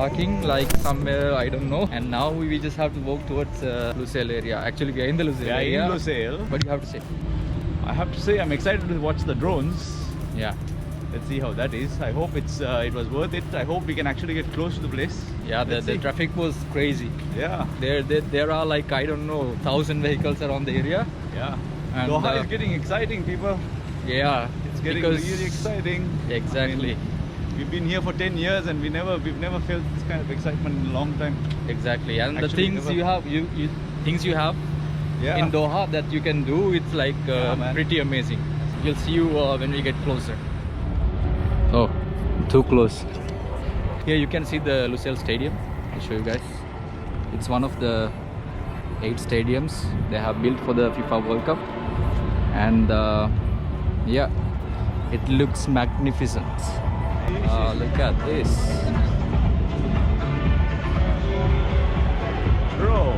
parking like somewhere, I don't know. And now we just have to walk towards Lusail area. Actually, we are in the Lusail area. In Lusail. But you have to say. I have to say I'm excited to watch the drones. Yeah. Let's see how that is. I hope it was worth it. I hope we can actually get close to the place. Yeah, the traffic was crazy. Yeah. There are like, I don't know, 1,000 vehicles around the area. Yeah. And Doha is getting exciting, people. Yeah. It's getting really exciting. Exactly. I mean, we've been here for 10 years and we've never felt this kind of excitement in a long time. Exactly. And Actually, the things you have, things you have in Doha that you can do, it's like pretty amazing. We'll see you when we get closer. Oh, too close. Here you can see the Lusail Stadium. I'll show you guys. It's one of the 8 stadiums they have built for the FIFA World Cup. And yeah, it looks magnificent. Look at this. Bro.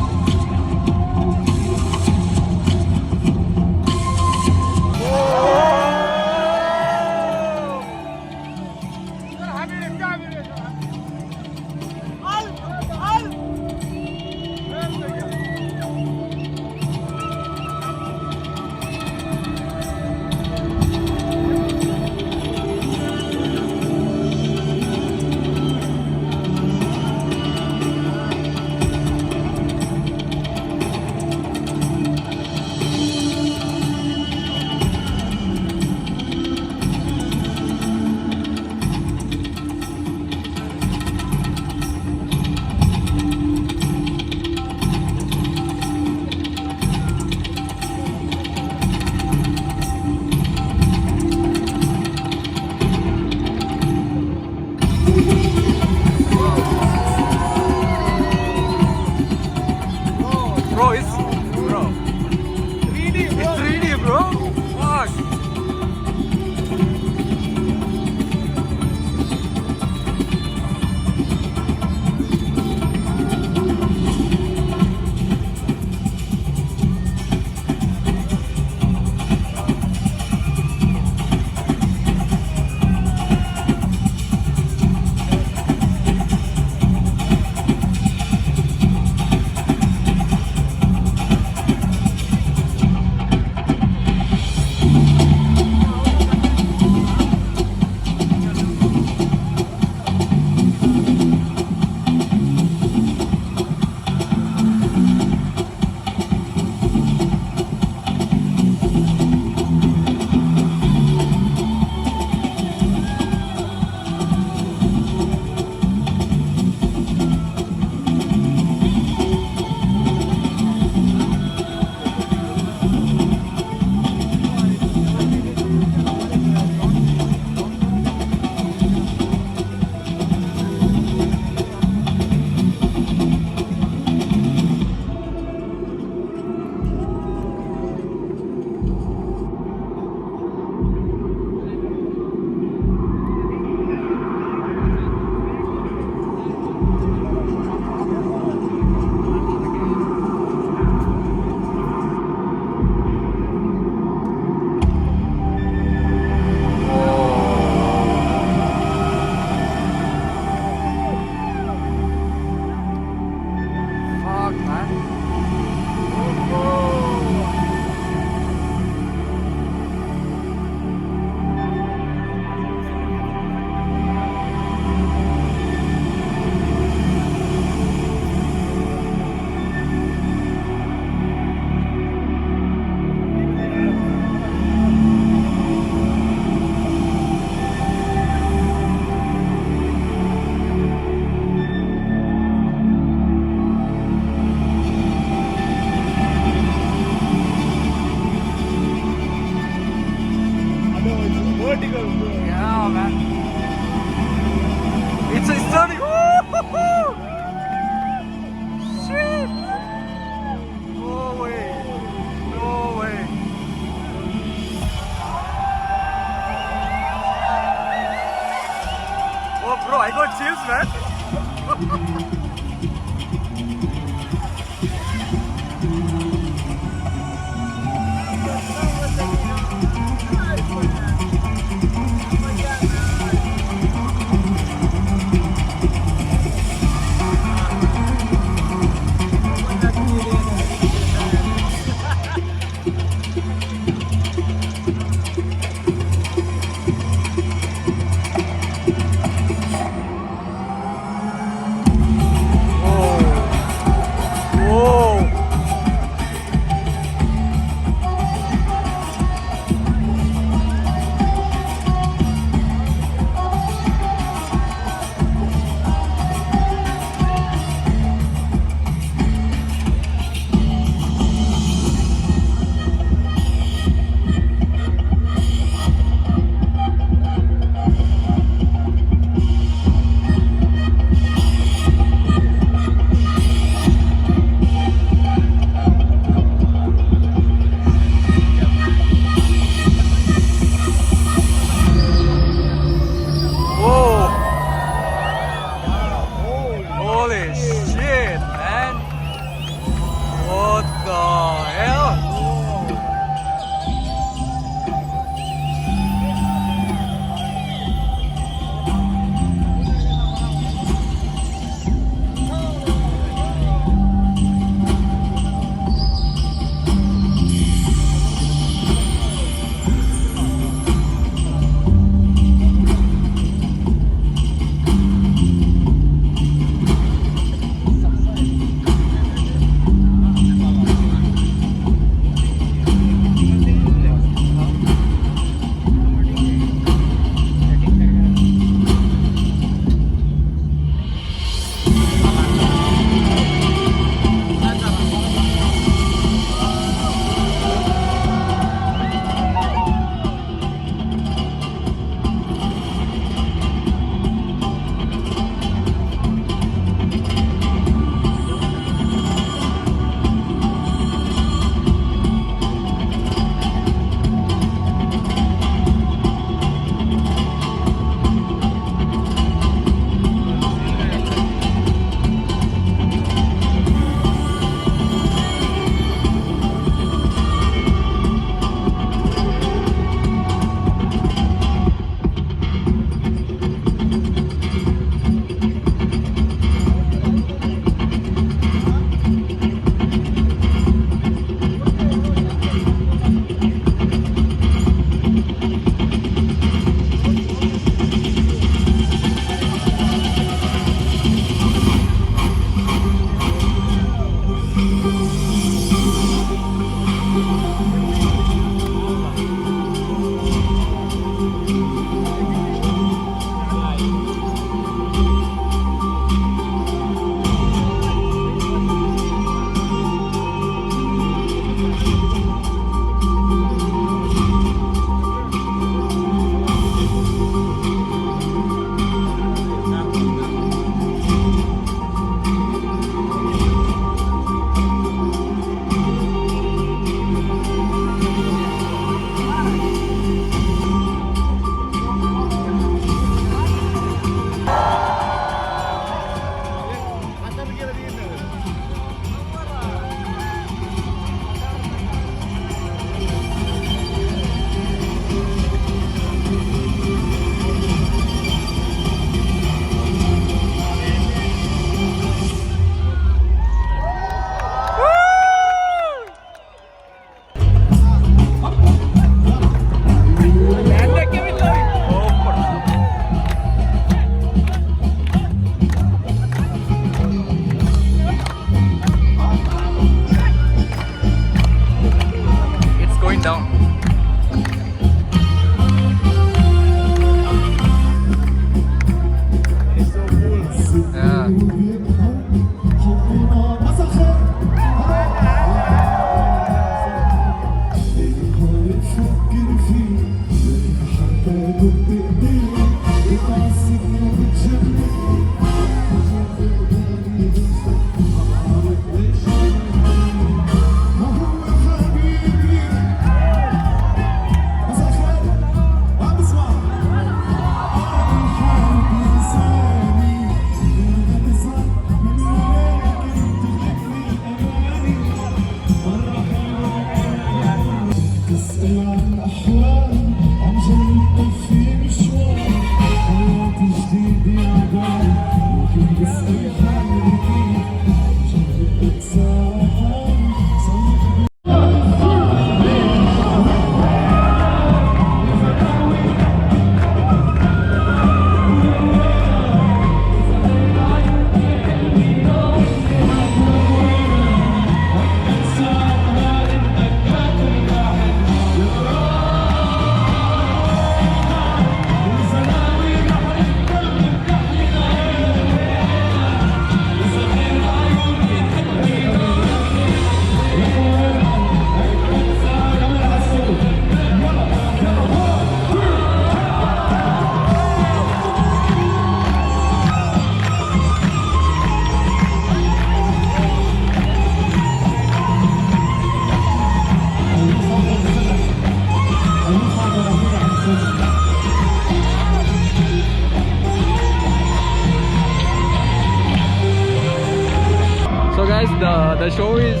guys, the show is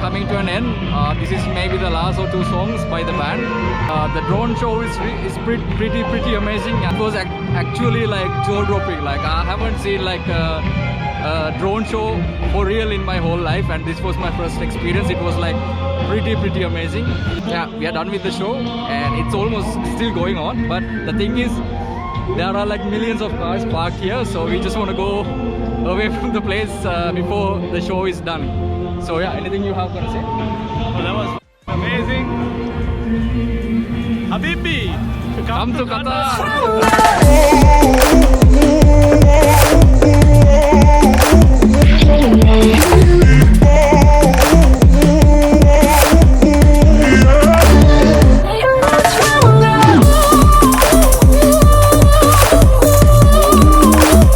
coming to an end. This is maybe the last or two songs by the band. The drone show is pretty amazing. It was actually like jaw-dropping. Like I haven't seen like a drone show for real in my whole life, and this was my first experience. It was like pretty amazing. Yeah, we are done with the show, and it's almost still going on. But the thing is, there are like millions of cars parked here, so we just want to go away from the place before the show is done. So yeah, anything you have gonna say? Oh, that was amazing. Habibi, come to Qatar.